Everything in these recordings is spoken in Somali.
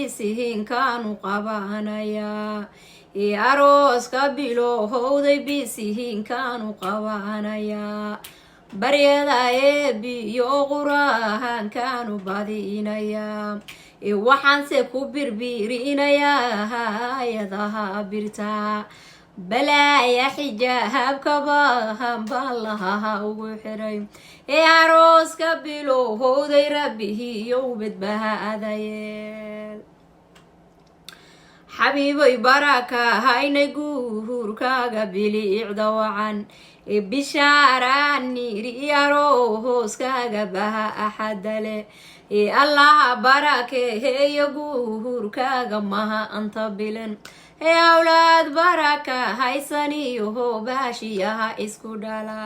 bisihin kaanu qabanaya arooska bilowday bisihin kaanu qabanaya baryada eebiyo quraan kaanu badinaya waxaanse ku birbirinayaa ayadaha birta balaaya xijaabkaba hanbaalaha ugu xiray arooska bilowday rabbihiyow badbaadayeel xabiibay baraka haynay guurkaaga bilicda wacan bishaaraaniri arooskaaga baha axadale allaha barakeeyo guurkaaga maha anta bilan awlaad baraka haysaniyo baashiyaha isku dhala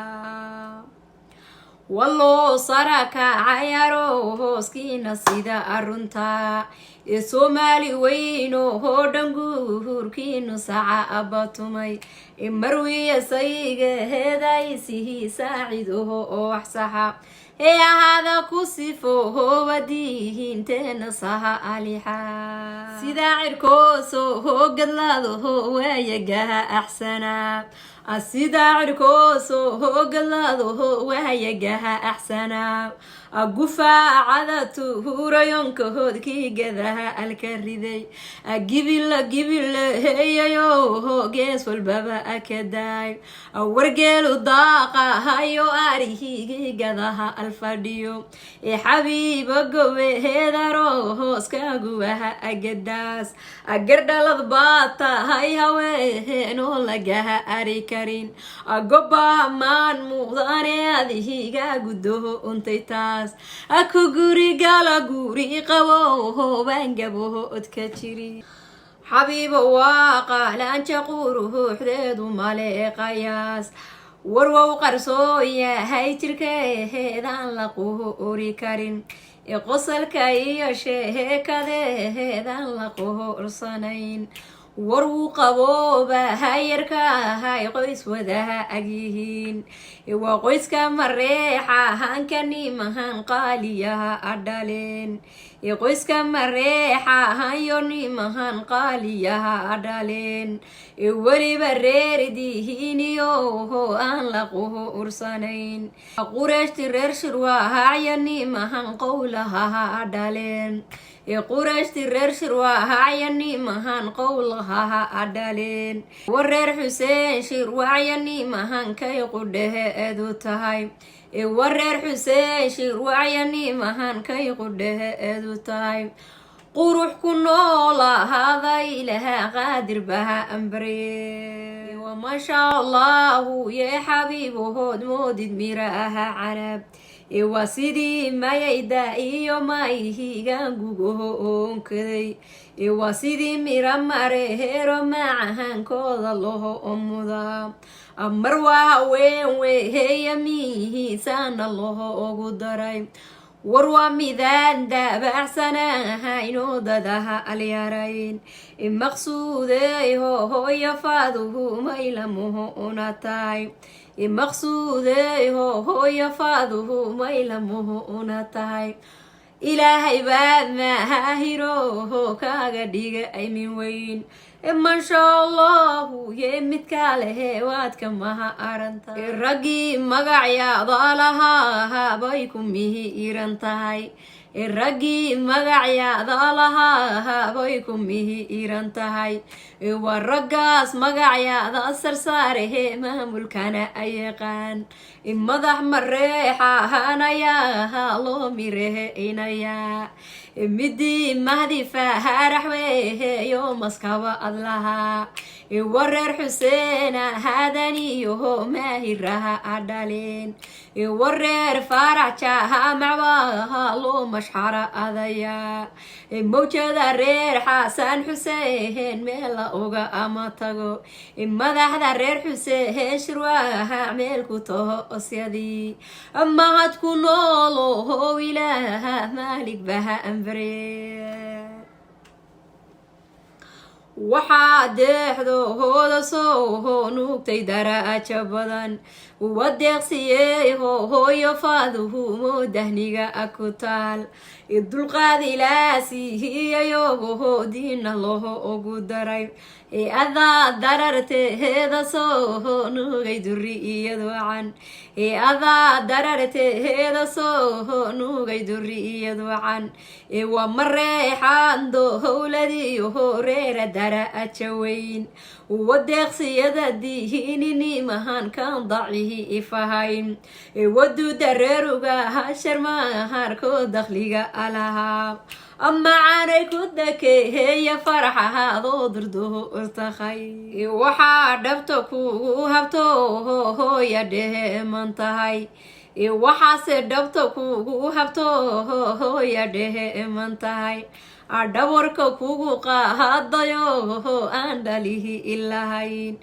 walloo sarakacay arooskiina sida arunta soomaali weyno oo dhan guurkiinu saca abatumay marwiya saygaheedaysihi saaciidaho oo wax saxa ahaada ku sifooba diinteena saha alixa sidaa cirkooso gadlaadaho waayagaha axsanaa sidaa cirkooso gadlaadaho waayagaha axsanaa gufaacada tuurayonkahoodkii gadaha alka riday gibila heeyayo gees walbaba akadaay wargeelu daaqahayo arihigii gadaha alfadhiyo xabiiba gobeheedaro hooskaaguwaha agadaas gardhalad baa tahay haweenoo lagaha ari karin gobamaan muudane adihiga gudaho untay taas aku gurigala guri qabo hobangaboho odka jiri xabiibo waa qaalaanja quruxdeedu maleeqayaas warwow qarsoo yahay jirkeheedaan la qoori karin qosalka iyo sheekadeheedaan la qoorsanayn war wuu qabooba hayarkahay qoys wadaha agyihiin waa qoyska mareexa hankanimahan qaaliyaha adhaleen qoyska mareexa hanyo nimahan qaaliyaha adhaleen weliba reeridihiiniyo aan la quursanayn qurayshti reer shirwaahacyo nimahan qowlahaha adhaleen qurayshti reer shirwaahacyo nimahan qowlahaha adhaleen wareer xuseen shirwacyo nimahan kay qudhehe edu tahay wareer xuseen shirwacyo nimahan kay qudhehe edu tahay qurux ku noolahaada ilaha qaadir baha ambarye wamasha allahu yee xabiibahood moodid miraha canab waa sidii mayayda iyo mayhigan gugaho oonkaday waa sidii mira mareheero macahankooda laho omudaa mar waa haween weheeya mihiisaana laho ugu daray war waa midaan daabacsanahaynoo dadaha alyarayn maqsuudey hohoya faaduhu maylamuho una tahay maqsuudey hohoya faaduhu maylamuho una tahay ilaahay baad mahaahiroho kaaga dhiga aymin weyn mansha allahu yee midkaa lehe waadka maha aranta raggii magacyaada lahaa bay ku mihi iran tahay raggii magacyaada lahaa bay ku mihi iran tahay waa raggaas magacyaada sarsaarehe maamulkana ayaqaan madax mareexahanayaa loo mirehe inayaa midii mahdi faarax weheyo maskaba adlahaa wareer xuseen haadaniyo maahiraha adhaleen wareer faarax jahamacbaha loo mashxara adayaa mawjada reer xasan xuseen meela uga ama tago madaxda reer xuseen shirwaha meel ku taho osyadii mahad ku nooloho ilaaha maalig baha ambre waxaa deexdooda soo nuugtay daraajo badan wadeeqsiyey hooyo faaduhumo dahniga ku taal dulqaad ilaasihiyayogo diina loho ugu daray adaa dararteeda soo nuugay duriyad wacan adaa dararteeda soo nuugay duriyad wacan waa mareexaan dowladiyo horeera daraajo weyn wadeeqsiyada dihinini mahan kan dacihi ifahayn wadu dareeruga sharmaharko dakhliga alahaa ama caanay ku dakeeya faraxahaadoo durduhu urtakhay waxaa dhabto kugu habto hooya dheeman tahay waxaase dhabto kugu habto hooya dheeman tahay dhawarka kugu qaadayo aan dhalihi ilahayn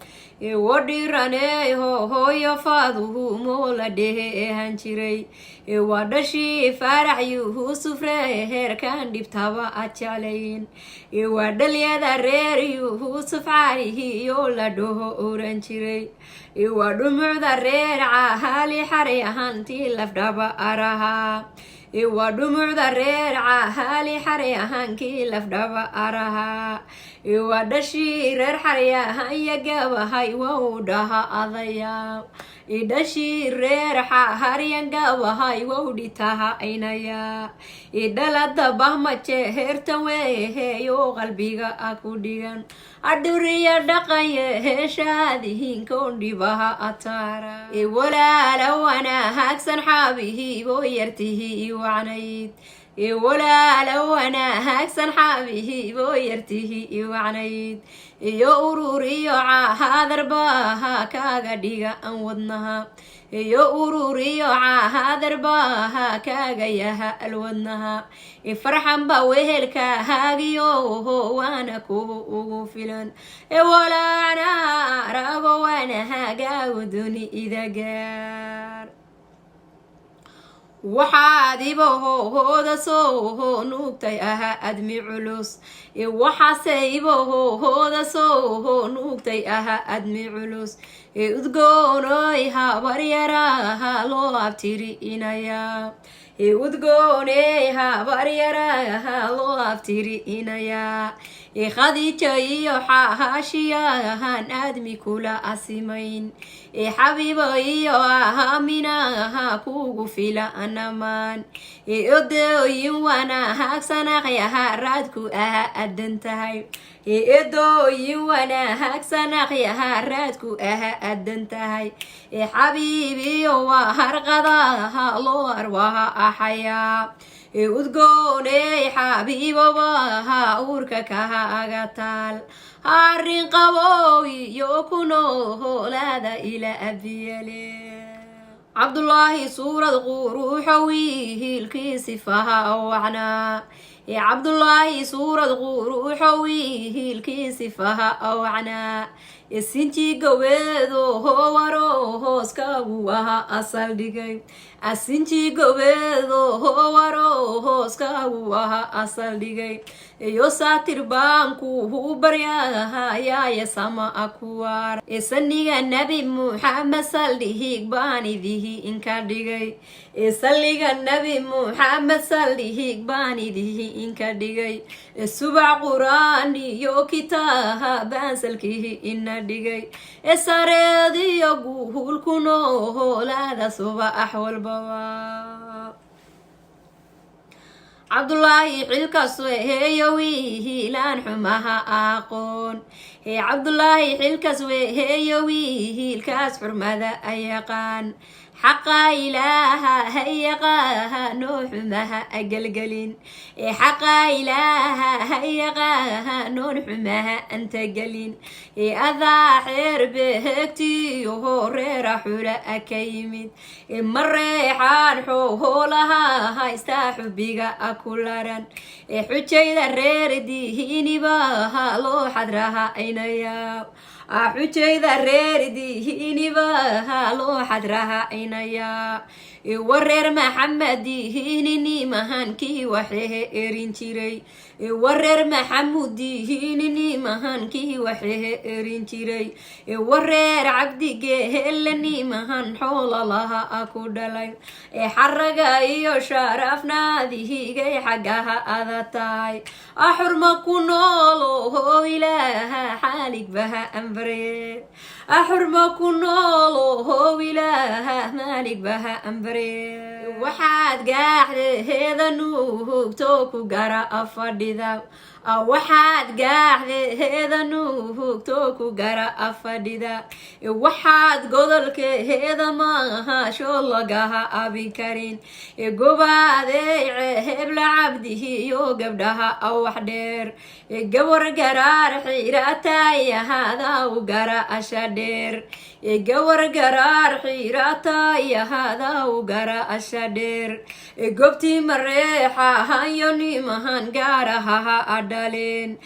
wadhiraney hooyo faaduhumo la dheehan jiray waa dhashii faarax yuusuf reerkan dhibtaba ad jeclayn waa dhalyada reer yuusuf caalihiyo la dhaho oran jiray waa dhumucda reer caali xaray ahaantii lafdhaba arahaa waa dhumucda reer caali xaray ahaankii lafdhaba arahaa waa dhashii reer xaryahanya gabahay waa u dhaha adayaa dhashii reer xaharyan gabahay waa u dhitaha aynayaa dhalada bahmaje heertan weeheyo qalbiga a ku dhigan adhuriya dhaqanye heeshaadihinkoon dhibaha ataara walaala wanaagsan xaabihiiboo yartihi wacnayd walaala wanaagsan xaabihiiboo yartihi wacnayd iyo ururiyo caahadarbaha kaaga dhiga an wadnaha iyo ururiyo caahadarbaha kaaga yaha alwadnaha farxanba wehelkahaagiyo waana kuhu ugu filan walaana rago waanahagaagu duni idagaar waxaad ibohooda soo nuugtay ahaa admi culus waxaase ibohooda soo nuugtay ahaa admi culus udgoonoy habaryaraha loo abtiri inayaa udgooney habaryaraha loo abtiri inayaa khadiijo iyo xahaashiyahan aadmi kula asimayn xabiibo iyo ahaminaha kugu fila anamaan odooyin wanaagsanaqyaha raadku aha adan tahay edooyin wanaagsanaqyaha raadku aha adan tahay xabiibiyo waa harqadaha loo arwaha axayaa udgooney xabiibobaha uurka kaha aga taal arrin qabow iyo ku noolaada ila abiyale cabdullaahi suurad quruuxowi hiilkiisifaha wacnaa cabdullaahi suurad quruuxowi hiilkiisifaha wacnaa sintii gobeedo howaro hooskagu aha asal dhigay asintii gobeedo howaro hooskagu aha asal dhigay iyo saatir baanku hu baryahayaaya sama akuwaar saniga nebi muxamed saldhihig baan idihi inka dhigay saliga nebi muxamed saldhihig baan idihi inka dhigay subax quraan iyo kitaabaan salkihi ina dhigay sareediyo guhulku noolaada subax walbaba cabdullaahi xilkas weheeyo wihiilaan xumaha aqoon cabdullaahi xilkas weheeyo wihiilkaas xurmada ayaqaan xaqa ilaaha hayaqaano xumaha agelgelin xaqa ilaaha hayaqaanoon xumaha antagelin adaa xeer behegtiyo horeera xula ka yimid mareexaan xoolaha haystaa xubiga ku laran xujayda reer diinibaha loo xadraha aynayaa xujayda reer diiniba baa loo xadrahaynaya wareer maxamedihiinini mahankii waxehe erin jiray wareer maxamudihiinini mahankii waxehe erin jiray wareer cabdigehelani mahan xoola laha aku dhalay xaraga iyo sharafnaadihigay xaggaha adataay axurma ku nooloho ilaaha xaalig baha ambre axurma ku nooloho ilaaha maalig baha ambre waxaad gaaxdeheeda nuhugto ku gara afadhida waxaad gaaxdeheeda nuhugto ku gara afadhida waxaad godolkeheeda maaha shoolagaha abin karin gobaadey ceebla cabdihiyo gabdhaha awax dheer gawar garaar xiratayahada u gara asha dheer gawar garaar xiratayahada u gara asha dheer gobtii mareexa hayo nimahan gaarahaha adhaleen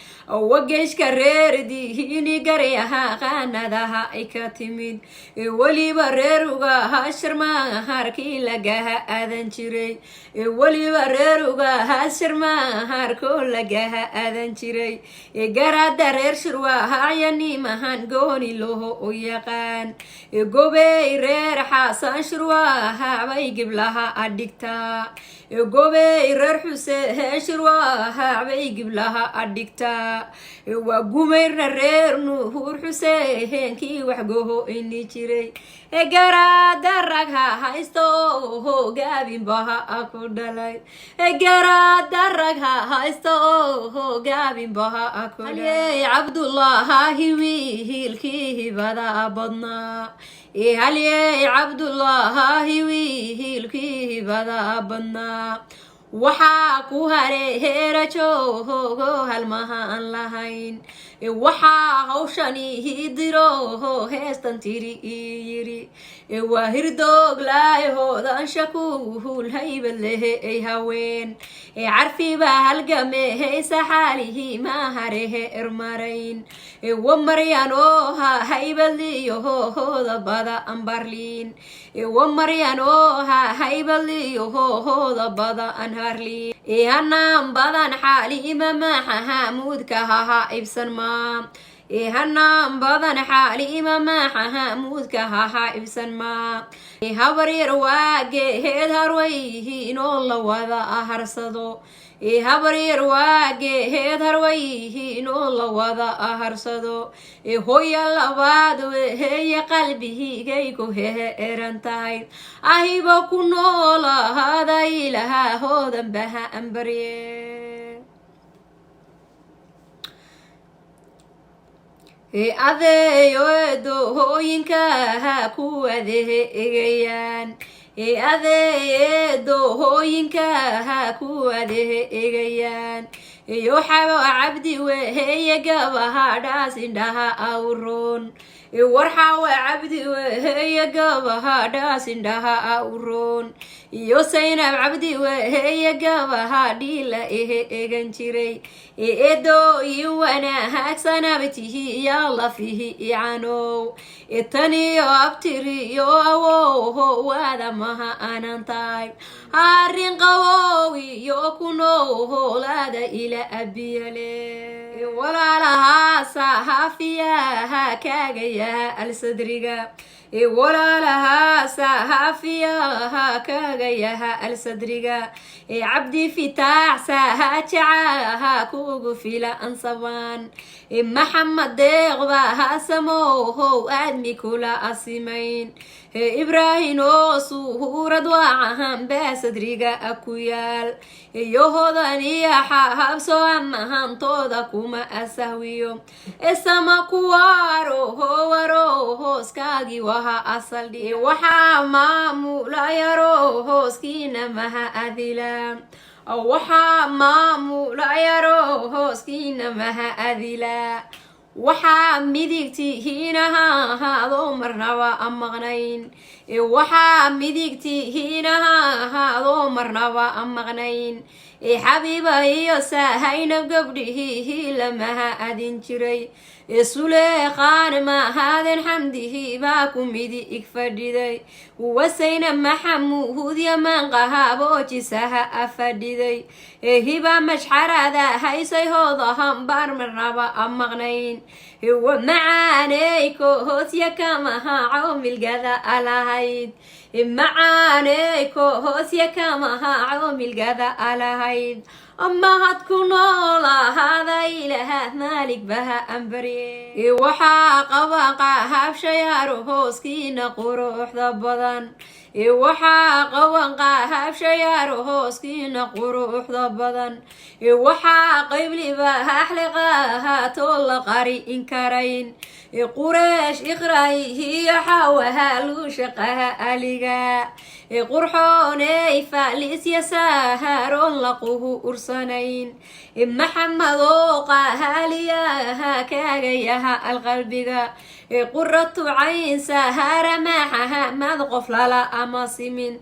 wageyshka reer dihiini garyaha qaanadaha ay ka timid weliba reer ugaha sharmaharkii lagaha aadan jiray weliba reer ugaha sharmaharkoo lagaha aadan jiray garaada reer shirwahaya nimahan gooni loho u yaqaan gobey reer xasan shirwaha bay giblaha adhigtaa gobey reer xuseen shirwaha bay giblaha adhigtaa waa gumayrna reer nuhur xuseenkii waxgoho ini jiray garaada rag ha haysto oho gaabinbaha aku dhalay garaada rag ha haysto oho gaabinbaha aku dhalay cabdullaahi wiilkii hibada badnaa halyey cabdullaahi wiilkii hibada badnaa waxaa ku hareera joogo halmaha aan lahayn waxaa hawshani hidiroho heestan tiri ii yiri waa hirdoog laayhoodan shakuhul haybad lehe ay haween carfibaa halgameheysa xaalihii maaharehe ermarayn wamaryanooha haybadliyohohooda bada ambarliin wamaryanooha haybadliyohohooda bada anharliin hanaan badan xaalima maaxaha muudkahaha ibsan maa hanaan badan xaalima maaxaha muudkahaha ibsan maa habaryar waageheed harwayhiin oo la wada aharsado habaryar waageheed harwayhiin oo la wada aharsado hoya labaad weheeye qalbihigay ku hehe eran tahay ahiba ku noolahada ilahahoodan baha ambarye adeeyo eedoohooyinkaha ku adehe egayaan adeeyeedoohooyinkaha ku adehe egayaan iyo xabo cabdi weheeye gabahadhaas indhaha awroon warxawe cabdi weheeye gabahadhaas indhaha awroon iyo saynab cabdi weheeye gabahadhiila ehe egan jiray eedooyin wanaagsanabtihi yaa lafihi icanow taniyo abtiriyo awoho waada maha aanan tahay arrin qabow iyo kunowholaada ila abiyale walaalahaasa hafiyaha kaagayaha alsadriga walaalahaasa hafiyaha kaagayaha alsadriga cabdi fitaax saha jacaha kugu fila ansabaan maxamed deeqba hasamohow aadmi kula asimayn ibraahin oo suurad waacahan baa sadriga aku yaal iyo hodan iyo xahabso amahantooda kuma asahwiyo isama kuwaroho waroohooskaagii waha asaldhi waxaa maamulayarohooskiina maha adila waxaa maamulayarohooskiina maha adila waxaa midigtihiinaha ahaadoo marnaba a maqnayn waxaa midigtihiinaha ahaadoo marnaba a maqnayn xabiiba iyo saahayna gabdhihii lamaha adin jiray سليخان ما هذا حمده باكم مدي إكفردي وسينا محمود يا من قهابوتي سها أفردي هبا مشحر هذا هاي سيهوضا هم برمرنبا أمغنين هو معانيكو هوتيا كما ها عومل قذا ألاهيد معانيكو هوتيا كما ها عومل قذا ألاهيد أما هتكون الله هذا إله مالك بها أمبري وحاق وقاها بشيار هوسكين قروح ضبضا وحاق وقاها بشيار هوسكين قروح ضبضا وحاق قبل بها حلقاها طول قري إنكارين قريش إخراي هي حاوها لوشقها ألقا قرحوني فاليس يساهر لقوه أرسنين محمد وقاها لياها كاقيها القلبقا قرة عين سهر معها مذقف لا أماسمين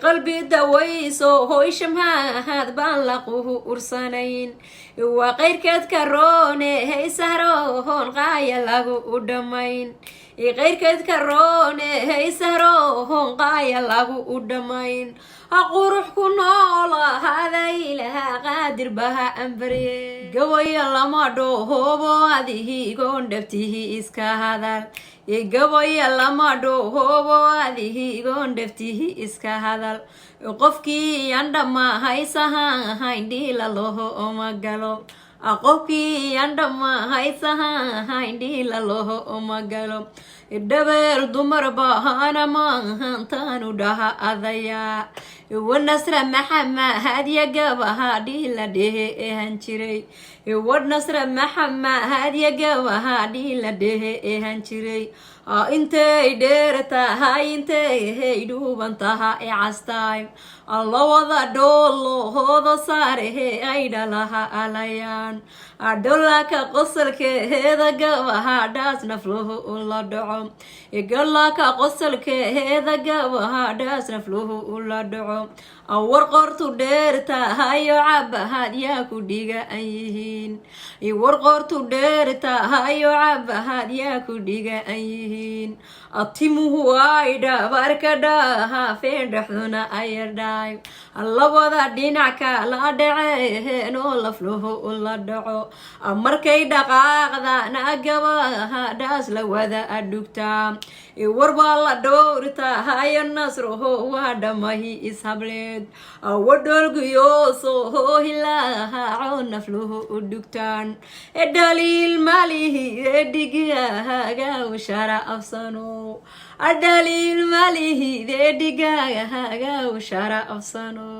قلبي دويسو هو شمها هاد بان لقوه أرسنين وغير كتكروني هي سهروهون غاية لقو أدمين غير كتكروني هي سهروهون غاية لقو أدمين أقرح كنولا هذا إله قادر بها أمبري قوي لما دوهو هذه كون دفته إسكا هذا قوي لما دوهو هذه كون دفته إسكا هذا قفكي عندما هاي سها هاي ديل الله أمقلو قفكي عندما هاي سها هاي ديل الله أمقلو الدبر دمر بهانا ما هانتانو دها أذيا والنصر محمد هادي قبها ديلا ده هنشري والنصر محمد هادي قبها ديلا ده هنشري انت ديرتا هاي انت هيدو بنتها عستايم الله وضع دولو هذا صار هي ايدا لها عليان ادولك قصرك هذا قبها داس نفلوه الله دعم يقول لك قصرك هذا قبها داس نفلوه الله دعم أور قرطو ديرتا هاي عبها دياكو ديغا أيهين يور قرطو ديرتا هاي عبها دياكو ديغا أيهين أطيموه وايدا باركداها فين رحضنا أيرداي الله وضع دينعك لا دعيه نولا فلوه الله دعو أمركي دقاق ذا ناقباها داس لوذا الدكتام يور بالله دورتا هاي النصر هو دمهي إسهبلين ودولك يوسو هو هلاها عون فلوه الدكتان الدليل ماليه دقياها قاو شارع أفصانو الدليل ماليه دقياها قاو شارع أفصانو